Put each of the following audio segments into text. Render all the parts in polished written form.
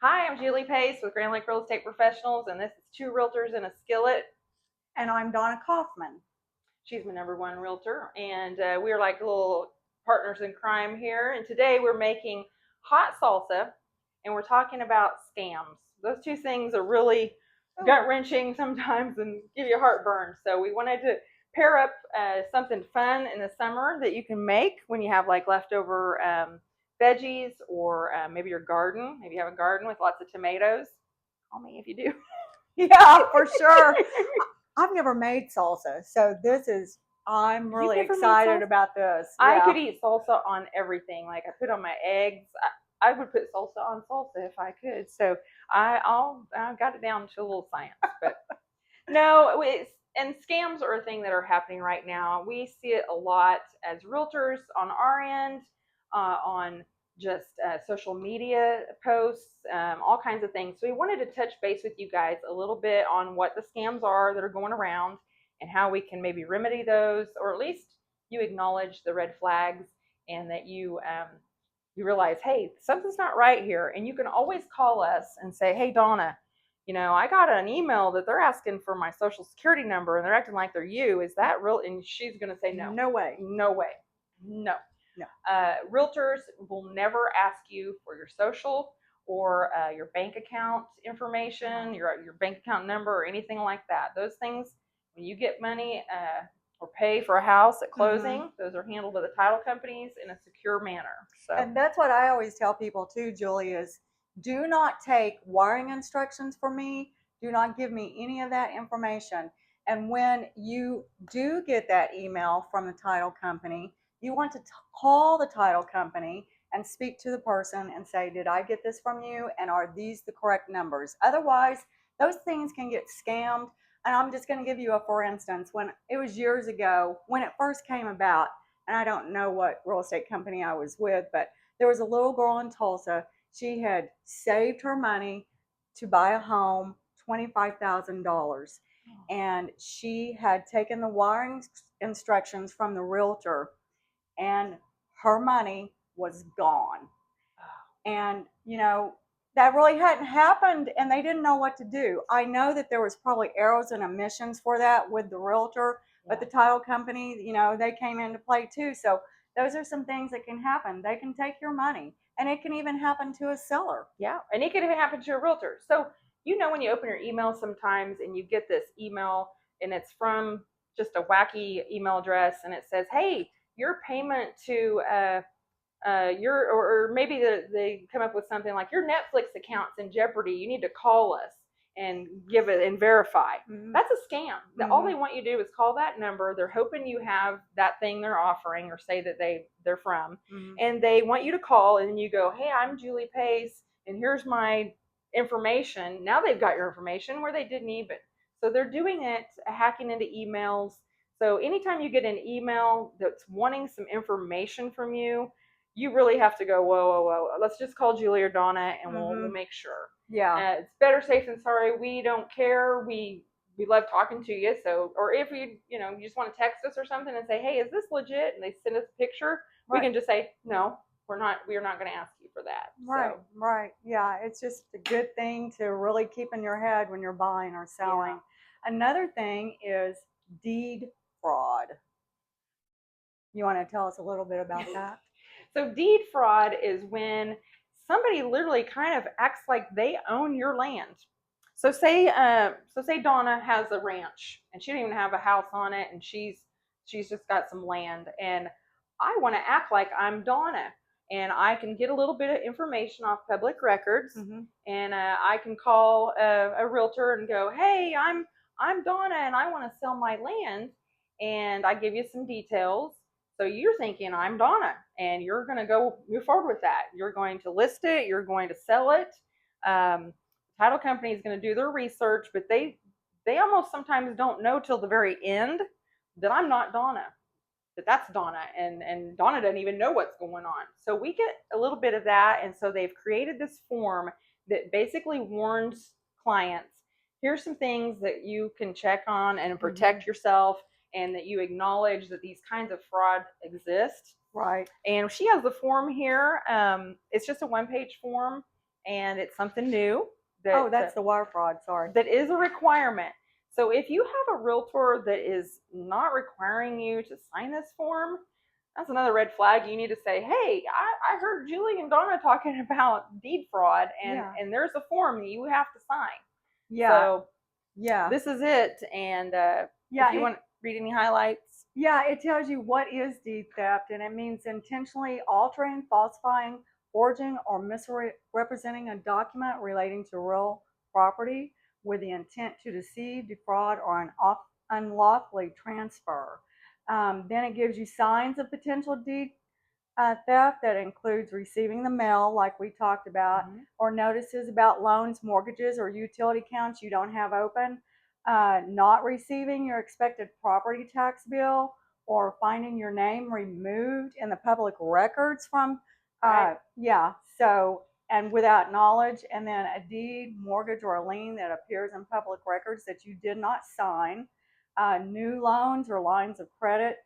Hi, I'm Julie Pace with Grand Lake Real Estate Professionals, and this is Two Realtors in a Skillet. And I'm Donna Kaufman. She's my number one realtor, and we're like little partners in crime here. And today we're making hot salsa, and we're talking about scams. Those two things are really gut wrenching sometimes and give you heartburn. So we wanted to pair up something fun in the summer that you can make when you have like leftover veggies or maybe your garden. Maybe you have a garden with lots of tomatoes. Call me if you do. Yeah, for sure. I've never made salsa, so I'm You've really never made excited salsa? about this. I Yeah. could eat salsa on everything. Like I put on my eggs. I would put salsa on salsa if I could. So I got it down to a little science. But no, and scams are a thing that are happening right now. We see it a lot as realtors on our end, on just social media posts, all kinds of things. So we wanted to touch base with you guys a little bit on what the scams are that are going around and how we can maybe remedy those, or at least you acknowledge the red flags and that you realize, hey, something's not right here. And you can always call us and say, hey, Donna, I got an email that they're asking for my social security number and they're acting like they're you. Is that real? And she's going to say, no, No way. no way, no. No. Realtors will never ask you for your social or your bank account information, your bank account number, or anything like that. Those things, when you get money or pay for a house at closing, those are handled by the title companies in a secure manner. So, And that's what I always tell people too, Julie, is do not take wiring instructions from me. Do not give me any of that information. And when you do get that email from the title company, you want to call the title company and speak to the person and say, did I get this from you? And are these the correct numbers? Otherwise, those things can get scammed. And I'm just going to give you a for instance. When it was years ago, when it first came about, and I don't know what real estate company I was with, but there was a little girl in Tulsa. She had saved her money to buy a home, $25,000. And she had taken the wiring instructions from the realtor, and her money was gone. And, that really hadn't happened, and they didn't know what to do. I know that there was probably arrows and omissions for that with the realtor, but the title company, they came into play too. So those are some things that can happen. They can take your money, and it can even happen to a seller. yeah, and it could even happen to a realtor. So, when you open your email sometimes and you get this email and it's from just a wacky email address and it says, hey, your payment to or maybe they come up with something like your Netflix account's in jeopardy. You need to call us and give it and verify. That's a scam. All they want you to do is call that number. They're hoping you have that thing they're offering or say that they're from, and they want you to call and you go, hey, I'm Julie Pace and here's my information. Now they've got your information where they didn't even. So they're doing it, hacking into emails. So anytime you get an email that's wanting some information from you, you really have to go, whoa, whoa, whoa. Let's just call Julie or Donna and we'll make sure. Yeah. It's better safe than sorry. We don't care. We love talking to you. So, or if you just want to text us or something and say, hey, is this legit? And they send us a picture, we can just say, no, we are not going to ask you for that. Right, So, right. Yeah, it's just a good thing to really keep in your head when you're buying or selling. Another thing is deed fraud. You want to tell us a little bit about that? So deed fraud is when somebody literally kind of acts like they own your land. So say Donna has a ranch and she don't even have a house on it, and she's just got some land, and I want to act like I'm Donna, and I can get a little bit of information off public records, and I can call a realtor and go, hey, I'm Donna and I want to sell my land, and I give you some details. So you're thinking I'm Donna, and you're going to go move forward with that. You're going to list it. You're going to sell it. Title company is going to do their research, but they almost sometimes don't know till the very end that I'm not Donna, that that's Donna, and Donna doesn't even know what's going on. So we get a little bit of that, and so they've created this form that basically warns clients, here's some things that you can check on and protect yourself, and that you acknowledge that these kinds of fraud exist. Right. And she has the form here. It's just a one-page form, and it's something new. Oh, that's the wire fraud. Sorry. That is a requirement. So if you have a realtor that is not requiring you to sign this form, that's another red flag. You need to say, hey, I heard Julie and Donna talking about deed fraud, and there's a form that you have to sign. Yeah. So yeah, this is it. And if you want to read any highlights. Yeah, it tells you what is deed theft, and it means intentionally altering, falsifying, forging, or misrepresenting a document relating to real property with the intent to deceive, defraud, or unlawfully transfer. Then it gives you signs of potential deed theft that includes receiving the mail, like we talked about, or notices about loans, mortgages, or utility accounts you don't have open, not receiving your expected property tax bill, or finding your name removed in the public records from, and without knowledge, and then a deed, mortgage, or a lien that appears in public records that you did not sign, new loans or lines of credit.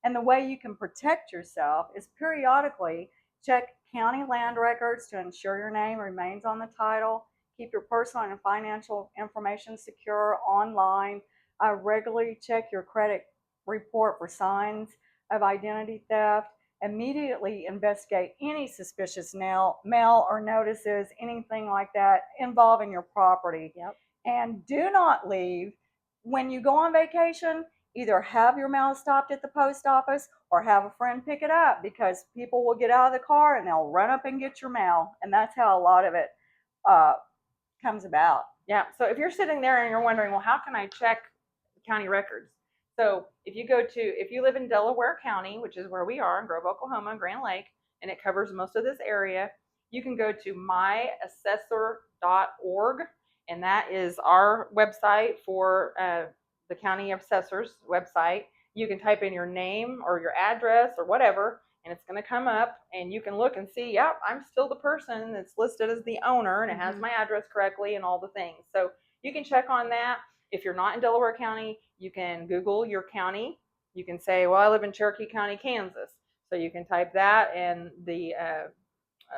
And the way you can protect yourself is periodically check county land records to ensure your name remains on the title. Keep your personal and financial information secure online. Regularly check your credit report for signs of identity theft. Immediately investigate any suspicious mail or notices, anything like that involving your property. And do not leave when you go on vacation. Either have your mail stopped at the post office or have a friend pick it up, because people will get out of the car and they'll run up and get your mail. And that's how a lot of it comes about. Yeah. So if you're sitting there and you're wondering, well, how can I check county records? So if you live in Delaware County, which is where we are in Grove, Oklahoma, Grand Lake, and it covers most of this area, you can go to myassessor.org, and that is our website for the county assessor's website. You can type in your name or your address or whatever, and it's going to come up, and you can look and see, yep, I'm still the person that's listed as the owner, and it has my address correctly and all the things. So you can check on that. If you're not in Delaware County, you can Google your county. You can say, well, I live in Cherokee County, Kansas. So you can type that, and the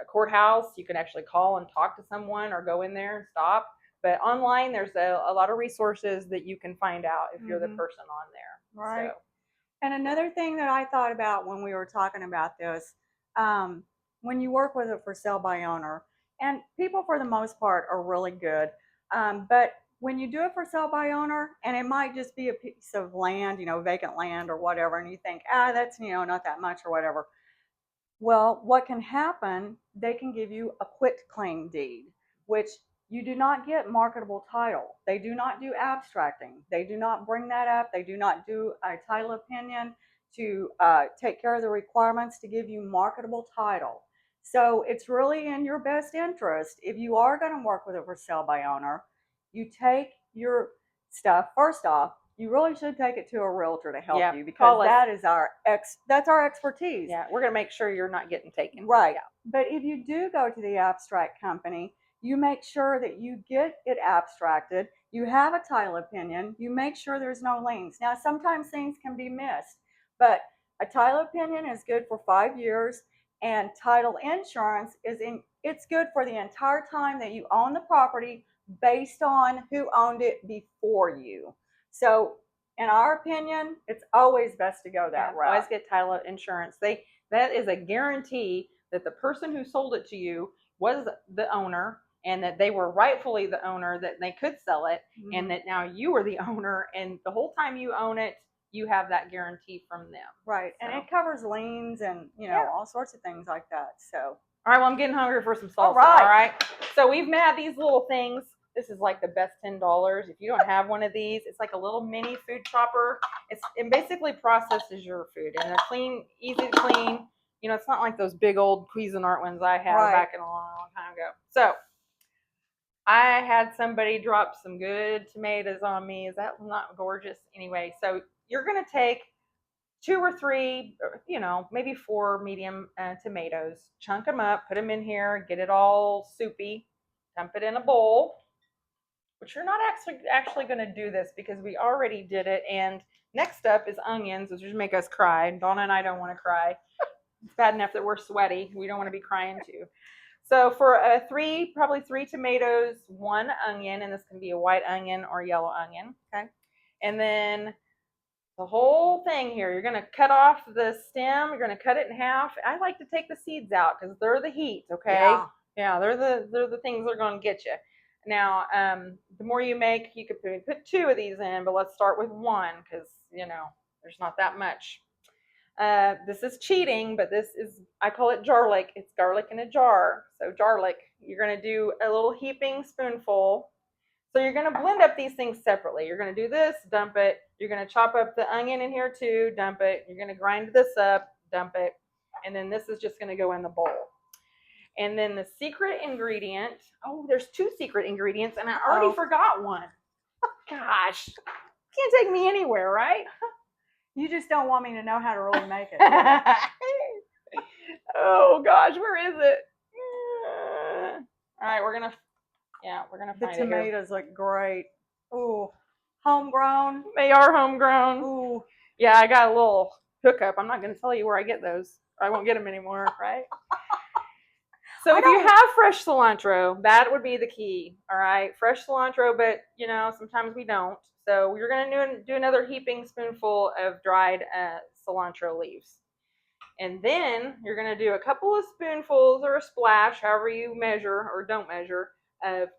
courthouse, you can actually call and talk to someone or go in there and stop. But online, there's a lot of resources that you can find out if you're the person on there. Right. So. And another thing that I thought about when we were talking about this, when you work with a for sale by owner, and people for the most part are really good, but when you do it for sale by owner, and it might just be a piece of land, vacant land or whatever, and you think, that's, not that much or whatever. Well, what can happen, they can give you a quitclaim deed, which you do not get marketable title. They do not do abstracting. They do not bring that up. They do not do a title opinion to take care of the requirements to give you marketable title. So it's really in your best interest, if you are going to work with a for sale by owner, you take your stuff, first off, you really should take it to a realtor to help you, because that's our expertise. Yeah, we're going to make sure you're not getting taken. Right. Yeah. But if you do go to the abstract company, you make sure that you get it abstracted, you have a title opinion, you make sure there's no liens. Now, sometimes things can be missed, but a title opinion is good for 5 years, and title insurance it's good for the entire time that you own the property, based on who owned it before you. So in our opinion, it's always best to go that route. Always get title insurance. That is a guarantee that the person who sold it to you was the owner, and that they were rightfully the owner, that they could sell it, and that now you are the owner, and the whole time you own it, you have that guarantee from them. Right. So. And it covers liens and, all sorts of things like that. So. All right, well, I'm getting hungry for some salsa. All right. So we've made these little things. This is like the best $10. If you don't have one of these, it's like a little mini food chopper. It basically processes your food, and they're clean, easy to clean. It's not like those big old Cuisinart ones I had back in a long, long time ago. So I had somebody drop some good tomatoes on me. Is that not gorgeous? Anyway, so you're going to take 2 or 3, maybe 4 medium tomatoes, chunk them up, put them in here, get it all soupy, dump it in a bowl. But you're not actually going to do this, because we already did it. And next up is onions, which just make us cry. Donna and I don't want to cry. It's bad enough that we're sweaty. We don't want to be crying too. So for probably 3 tomatoes, 1 onion, and this can be a white onion or yellow onion. Okay. And then the whole thing here, you're going to cut off the stem. You're going to cut it in half. I like to take the seeds out because they're the heat. Okay. Yeah, they're the things that are going to get you. Now, the more you make, you could put 2 of these in, but let's start with 1 because there's not that much. This is cheating, but this is, I call it jarlic. It's garlic in a jar. So jarlic, you're going to do a little heaping spoonful. So you're going to blend up these things separately. You're going to do this, dump it. You're going to chop up the onion in here too, dump it. You're going to grind this up, dump it. And then this is just going to go in the bowl. And then the secret ingredient, there's 2 secret ingredients, and I already forgot one. Gosh, can't take me anywhere, right? You just don't want me to know how to really make it. Oh gosh, where is it? All right, we're gonna find it. The tomatoes look great. Ooh, homegrown. They are homegrown. Ooh. Yeah, I got a little hookup. I'm not gonna tell you where I get those. I won't get them anymore, right? So if you have fresh cilantro, that would be the key. All right, fresh cilantro, but sometimes we don't. So you're going to do another heaping spoonful of dried cilantro leaves. And then you're going to do a couple of spoonfuls or a splash, however you measure or don't measure, of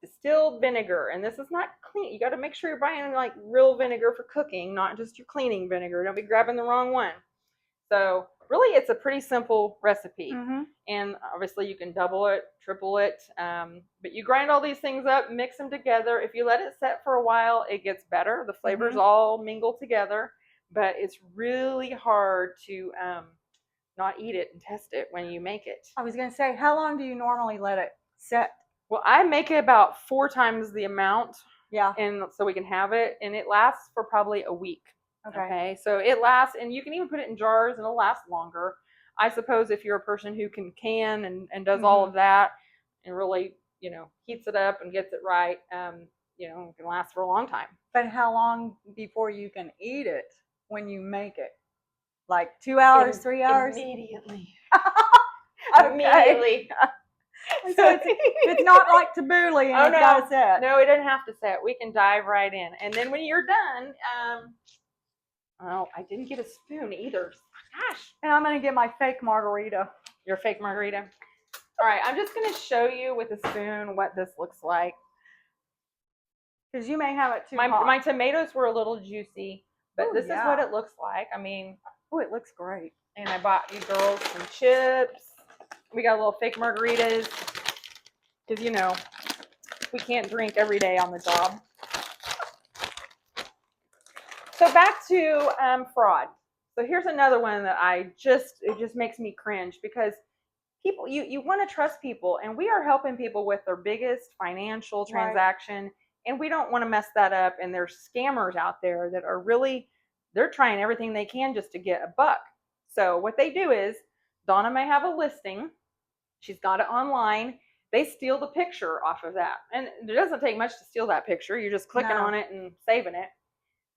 distilled vinegar. And this is not clean. You got to make sure you're buying like real vinegar for cooking, not just your cleaning vinegar. Don't be grabbing the wrong one. So really, it's a pretty simple recipe. Mm-hmm. And obviously, you can double it, triple it. But you grind all these things up, mix them together. If you let it set for a while, it gets better. The flavors all mingle together. But it's really hard to not eat it and test it when you make it. I was going to say, how long do you normally let it set? Well, I make it about 4 times the amount. Yeah. And so we can have it. And it lasts for probably a week. Okay, so it lasts, and you can even put it in jars and it'll last longer. I suppose if you're a person who can and does all of that and really, heats it up and gets it right, it can last for a long time. But how long before you can eat it when you make it? Like 2 hours, 3 hours? Immediately. Immediately. So it's not like tabbouleh and it's got to set. No, it doesn't have to set. We can dive right in. And then when you're done, I didn't get a spoon either. Gosh. And I'm going to get my fake margarita. Your fake margarita? All right, I'm just going to show you with a spoon what this looks like. Because you may have it too hot. My tomatoes were a little juicy, but this is what it looks like. I mean, it looks great. And I bought you girls some chips. We got little fake margaritas. Because, we can't drink every day on the job. So back to fraud. So here's another one that it just makes me cringe because people, you want to trust people, and we are helping people with their biggest financial transaction, and we don't want to mess that up. And there's scammers out there that are they're trying everything they can just to get a buck. So what they do is, Donna may have a listing. She's got it online. They steal the picture off of that. And it doesn't take much to steal that picture. You're just clicking on it and saving it.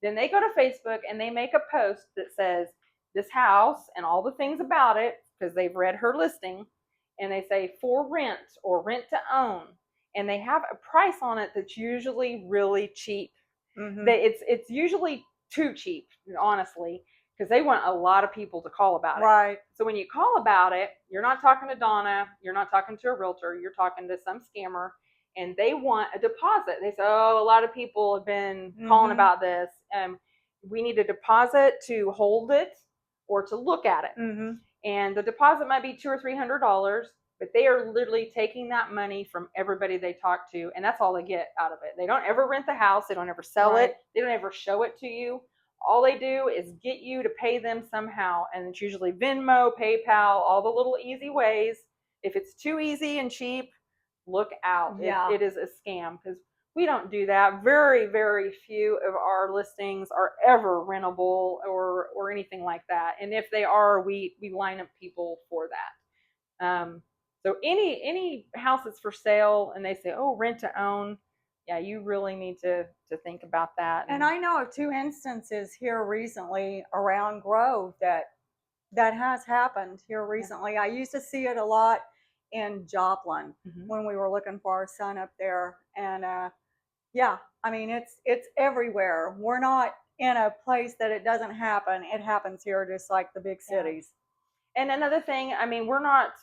Then they go to Facebook and they make a post that says this house and all the things about it, because they've read her listing, and they say for rent or rent to own. And they have a price on it that's usually really cheap. Mm-hmm. It's usually too cheap, honestly, because they want a lot of people to call about it. Right. So when you call about it, you're not talking to Donna, you're not talking to a realtor, you're talking to some scammer. And they want a deposit. They say, a lot of people have been calling about this. We need a deposit to hold it or to look at it. Mm-hmm. And the deposit might be $200 or $300, but they are literally taking that money from everybody they talk to, and that's all they get out of it. They don't ever rent the house. They don't ever sell it. They don't ever show it to you. All they do is get you to pay them somehow, and it's usually Venmo, PayPal, all the little easy ways. If it's too easy and cheap, look out. Yeah. It is a scam, because we don't do that. Very, very few of our listings are ever rentable or anything like that. And if they are, we line up people for that. So any house that's for sale and they say, rent to own, yeah, you really need to think about that. And I know of 2 instances here recently around Grove that has happened here recently. I used to see it a lot in Joplin when we were looking for our son up there. And yeah, I mean, it's everywhere. We're not in a place that it doesn't happen. It happens here just like the big cities. And another thing, I mean, we're not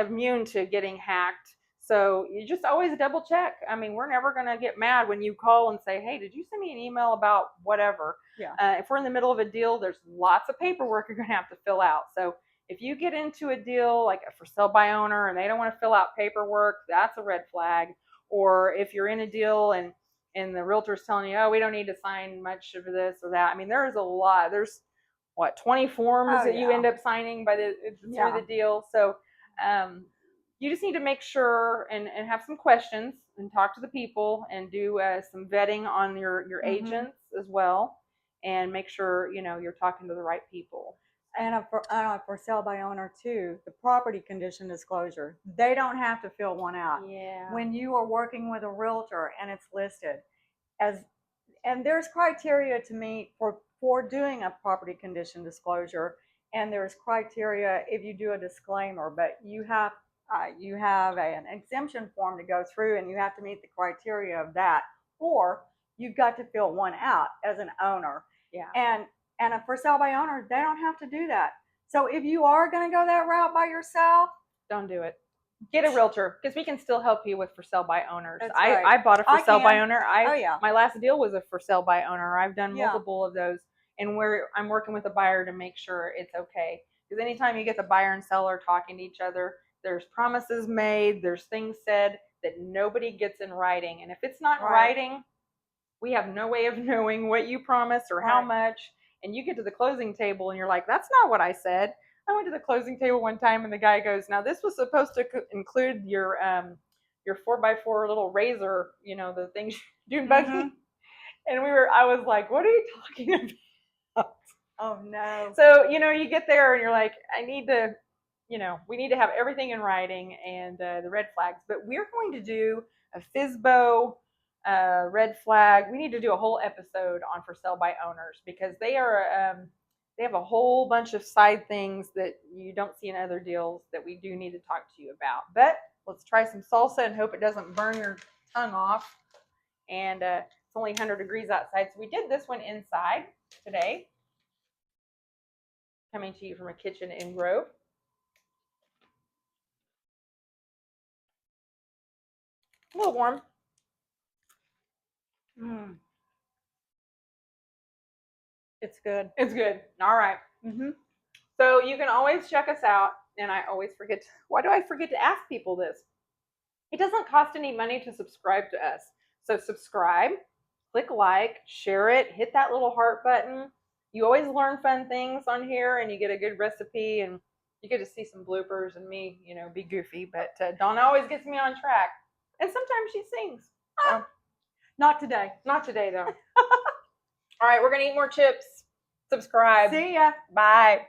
immune to getting hacked. So you just always double check. I mean, we're never going to get mad when you call and say, hey, did you send me an email about whatever? Yeah. If we're in the middle of a deal, there's lots of paperwork you're going to have to fill out. So if you get into a deal like a for sale by owner and they don't want to fill out paperwork, that's a red flag. Or if you're in a deal and the realtor's telling you, oh, we don't need to sign much of this or that. I mean, there's a lot. There's 20 forms that you end up signing by through the deal. So you just need to make sure and have some questions and talk to the people and do some vetting on your agents as well, and make sure you're talking to the right people. And for sale by owner too, the property condition disclosure, they don't have to fill one out. Yeah. When you are working with a realtor and it's listed and there's criteria to meet for doing a property condition disclosure, and there's criteria if you do a disclaimer, but you have an exemption form to go through, and you have to meet the criteria of that, or you've got to fill one out as an owner. Yeah. And for sale by owner, they don't have to do that. So if you are going to go that route by yourself, don't do it. Get a realtor, because we can still help you with for sale by owners. That's right. I bought a for sale by owner. Yeah. My last deal was a for sale by owner. I've done multiple of those, and I'm working with the buyer to make sure it's okay. Because anytime you get the buyer and seller talking to each other, there's promises made, there's things said that nobody gets in writing. And if it's not in writing, we have no way of knowing what you promised or how much. And you get to the closing table and you're like, that's not what I said. I went to the closing table one time and the guy goes, now this was supposed to include your 4x4 little razor, the things you do buggy. And I was like, what are you talking about? Oh no. So, you get there and you're like, we need to have everything in writing and the red flags. But we're going to do a FSBO red flag. We need to do a whole episode on for sale by owners, because they have a whole bunch of side things that you don't see in other deals that we do need to talk to you about. But let's try some salsa and hope it doesn't burn your tongue off. And it's only 100 degrees outside. So we did this one inside today. Coming to you from a kitchen in Grove. A little warm. It's good. It's good. All right. So you can always check us out. And I always forget. Why do I forget to ask people this? It doesn't cost any money to subscribe to us. So subscribe, click like, share it, hit that little heart button. You always learn fun things on here, and you get a good recipe, and you get to see some bloopers and me, be goofy. But Donna always gets me on track. And sometimes she sings. So. Not today. Not today, though. All right, we're going to eat more chips. Subscribe. See ya. Bye.